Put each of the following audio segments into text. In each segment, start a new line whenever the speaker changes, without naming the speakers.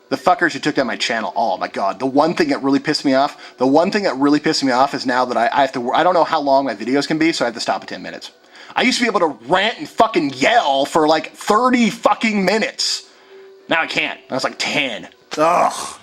The fuckers who took down my channel, oh my god. The one thing that really pissed me off is now that I have to, I don't know how long my videos can be, so I have to stop at 10 minutes. I used to be able to rant and fucking yell for like 30 fucking minutes. Now I can't. Now it's like 10. Ugh.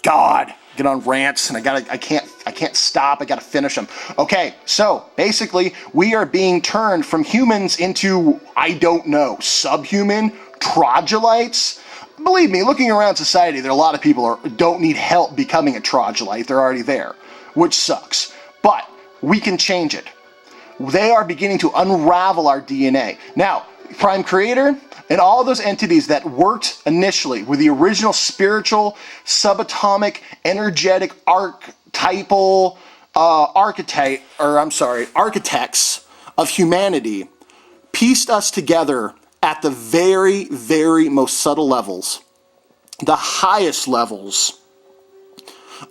God. Get on rants and I can't stop. I gotta finish them. Okay, so basically we are being turned from humans into, I don't know, subhuman troglodytes. Believe me, looking around society, there are a lot of people who don't need help becoming a troglodyte. They're already there, which sucks. But we can change it. They are beginning to unravel our DNA. Now, Prime Creator and all those entities that worked initially with the original spiritual, subatomic, energetic, archetypal, architects of humanity pieced us together at the very, very most subtle levels, the highest levels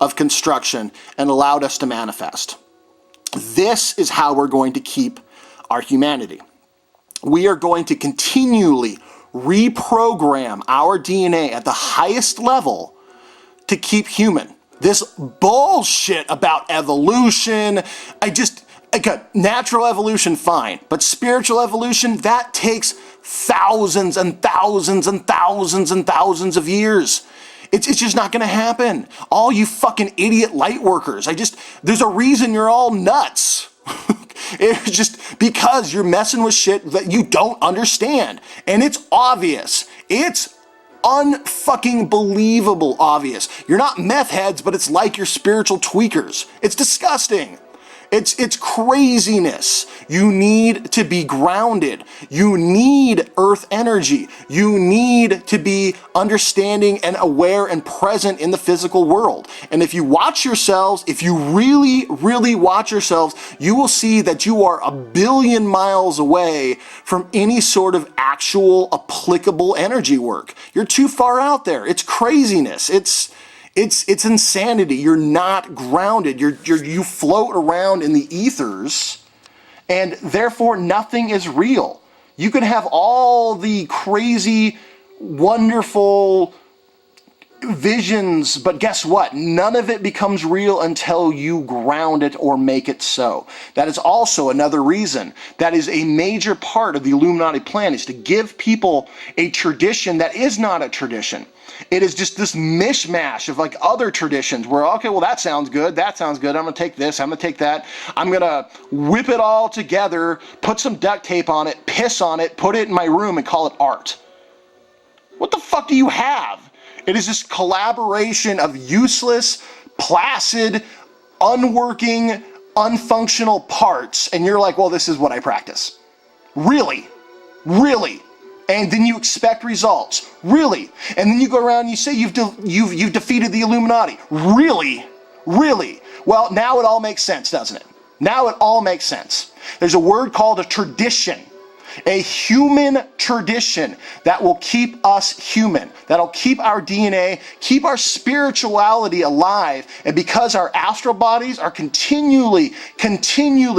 of construction, and allowed us to manifest. This is how we're going to keep our humanity. We are going to continually reprogram our DNA at the highest level to keep human. This bullshit about evolution, natural evolution, fine, but spiritual evolution, that takes thousands and thousands and thousands and thousands of years. It's just not gonna happen. All you fucking idiot light workers, there's a reason you're all nuts. It's just because you're messing with shit that you don't understand. And it's obvious. It's unfucking believable obvious. You're not meth heads, but it's like you're spiritual tweakers. It's disgusting. It's craziness. You need to be grounded. You need earth energy. You need to be understanding and aware and present in the physical world. And if you watch yourselves, if you really, really watch yourselves, you will see that you are a billion miles away from any sort of actual applicable energy work. You're too far out there. It's craziness. It's insanity. You're not grounded. You float around in the ethers, and therefore nothing is real. You can have all the crazy, wonderful visions, but guess what? None of it becomes real until you ground it or make it so. That is also another reason. That is a major part of the Illuminati plan, is to give people a tradition that is not a tradition. It is just this mishmash of like other traditions where, okay, well, that sounds good. I'm going to take this. I'm going to take that. I'm going to whip it all together, put some duct tape on it, piss on it, put it in my room and call it art. What the fuck do you have? It is this collaboration of useless, placid, unworking, unfunctional parts. And you're like, well, this is what I practice. Really? Really? And then you expect results. Really? And then you go around and you say you've defeated the Illuminati. Really? Really? Well, now it all makes sense, doesn't it? Now it all makes sense. There's a word called a tradition. A human tradition that will keep us human, that'll keep our DNA, keep our spirituality alive. And because our astral bodies are continually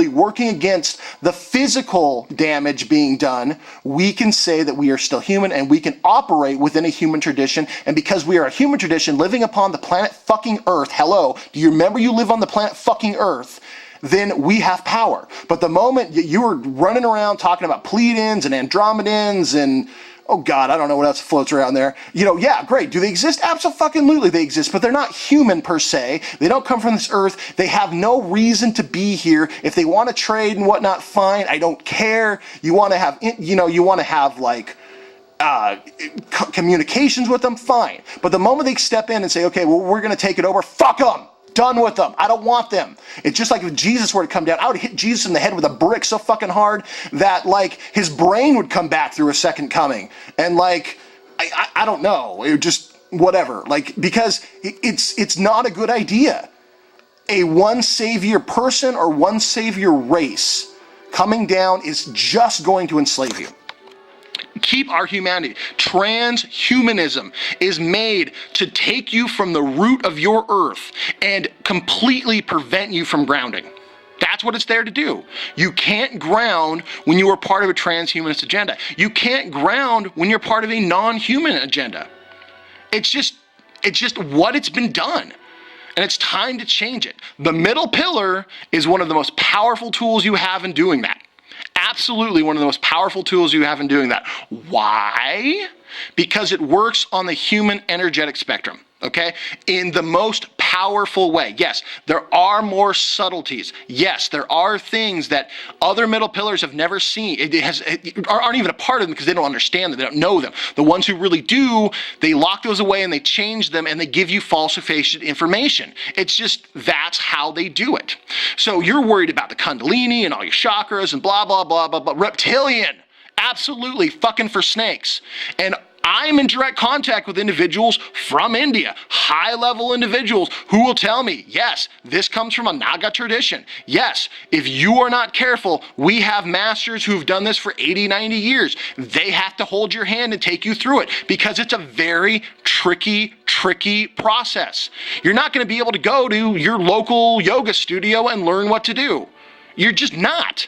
working against the physical damage being done, we can say that we are still human and we can operate within a human tradition. And because we are a human tradition living upon the planet fucking Earth, hello, do you remember you live on the planet fucking Earth? Then we have power. But the moment you were running around talking about Pleiadians and Andromedans and, oh God, I don't know what else floats around there. Yeah, great. Do they exist? Absolutely they exist, but they're not human per se. They don't come from this earth. They have no reason to be here. If they want to trade and whatnot, fine. I don't care. You want to have like communications with them, fine. But the moment they step in and say, okay, well, we're going to take it over, fuck them. Done with them. I don't want them. It's just like if Jesus were to come down, I would hit Jesus in the head with a brick so fucking hard that like his brain would come back through a second coming. And like, I don't know. It would just, whatever. Like, because it's not a good idea. A one savior person or one savior race coming down is just going to enslave you. Keep our humanity. Transhumanism is made to take you from the root of your earth and completely prevent you from grounding. That's what it's there to do. You can't ground when you are part of a transhumanist agenda. You can't ground when you're part of a non-human agenda. It's just It's just what it's been done. And it's time to change it. The middle pillar is one of the most powerful tools you have in doing that. Absolutely one of the most powerful tools you have in doing that. Why? Because it works on the human energetic spectrum, okay? In the most powerful way. Yes, there are more subtleties. Yes, there are things that other middle pillars have never seen. Aren't even a part of them because they don't understand them. They don't know them. The ones who really do, they lock those away and they change them and they give you falsified information. It's just, that's how they do it. So you're worried about the Kundalini and all your chakras and blah, blah, blah, blah, blah. Reptilian. Absolutely fucking for snakes. And I'm in direct contact with individuals from India, high-level individuals who will tell me, yes, this comes from a Naga tradition. Yes, if you are not careful, we have masters who've done this for 80, 90 years. They have to hold your hand and take you through it because it's a very tricky process. You're not going to be able to go to your local yoga studio and learn what to do. You're just not.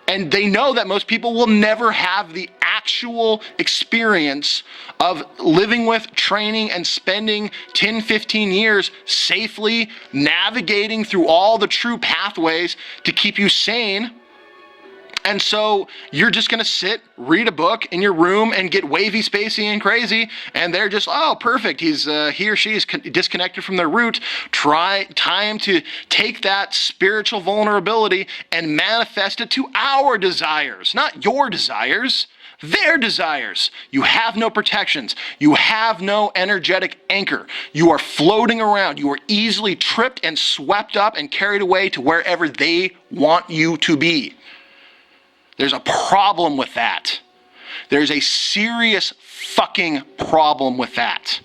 And they know that most people will never have the actual experience of living with, training, and spending 10, 15 years safely navigating through all the true pathways to keep you sane. And so you're just going to sit, read a book in your room and get wavy, spacey, and crazy. And they're just, oh, perfect. He or she is disconnected from their root. Time to take that spiritual vulnerability and manifest it to our desires, not your desires. Their desires. You have no protections. You have no energetic anchor. You are floating around. You are easily tripped and swept up and carried away to wherever they want you to be. There's a problem with that. There's a serious fucking problem with that.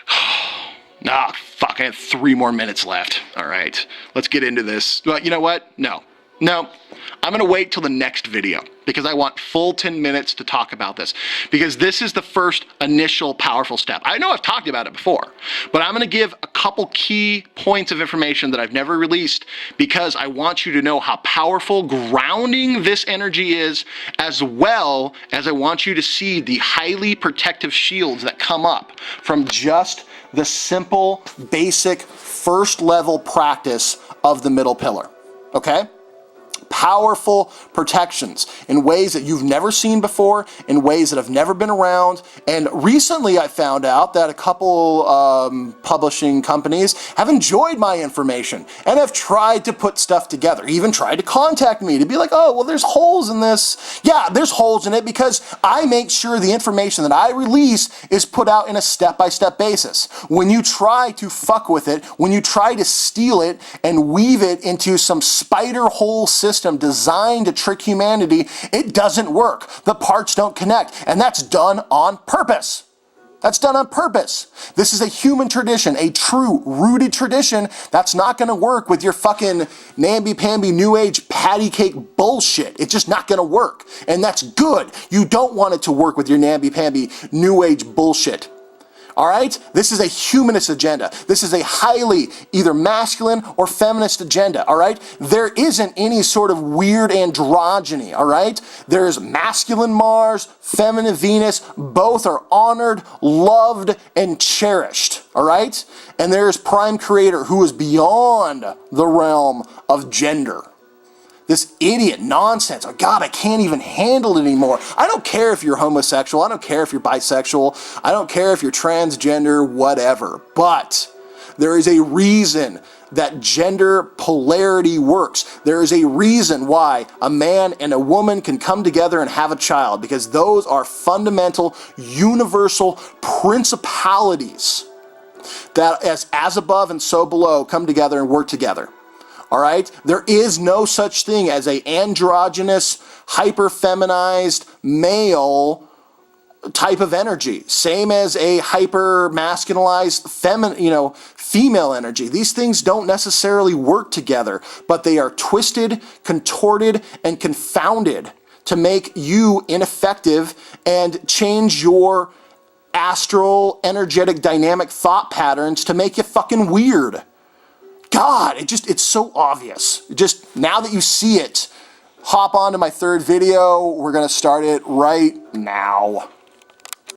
Fuck, I have 3 more minutes left. All right, let's get into this. But you know what? No, I'm going to wait till the next video because I want full 10 minutes to talk about this because this is the first initial powerful step. I know I've talked about it before, but I'm going to give a couple key points of information that I've never released because I want you to know how powerful grounding this energy is, as well as I want you to see the highly protective shields that come up from just the simple, basic, first level practice of the middle pillar. Okay? Powerful protections in ways that you've never seen before, in ways that have never been around. And recently I found out that a couple publishing companies have enjoyed my information and have tried to put stuff together, even tried to contact me to be like, oh, well, there's holes in this. Yeah, there's holes in it because I make sure the information that I release is put out in a step-by-step basis. When you try to fuck with it, when you try to steal it and weave it into some spider hole system designed to trick humanity, it doesn't work. The parts don't connect, and that's done on purpose. That's done on purpose. This is a human tradition, a true rooted tradition that's not going to work with your fucking namby-pamby new age patty cake bullshit. It's just not going to work, and that's good. You don't want it to work with your namby-pamby new age bullshit. All right? This is a humanist agenda. This is a highly either masculine or feminist agenda. All right? There isn't any sort of weird androgyny. All right? There's masculine Mars, feminine Venus. Both are honored, loved, and cherished. All right? And there's Prime Creator, who is beyond the realm of gender. This idiot nonsense. Oh God, I can't even handle it anymore. I don't care if you're homosexual. I don't care if you're bisexual. I don't care if you're transgender, whatever. But there is a reason that gender polarity works. There is a reason why a man and a woman can come together and have a child, because those are fundamental, universal principalities that as above and so below come together and work together. All right? There is no such thing as an androgynous, hyper-feminized male type of energy. Same as a hyper-masculinized female energy. These things don't necessarily work together, but they are twisted, contorted, and confounded to make you ineffective and change your astral, energetic, dynamic thought patterns to make you fucking weird. God, it's so obvious. Just now that you see it, hop on to my third video. We're going to start it right now.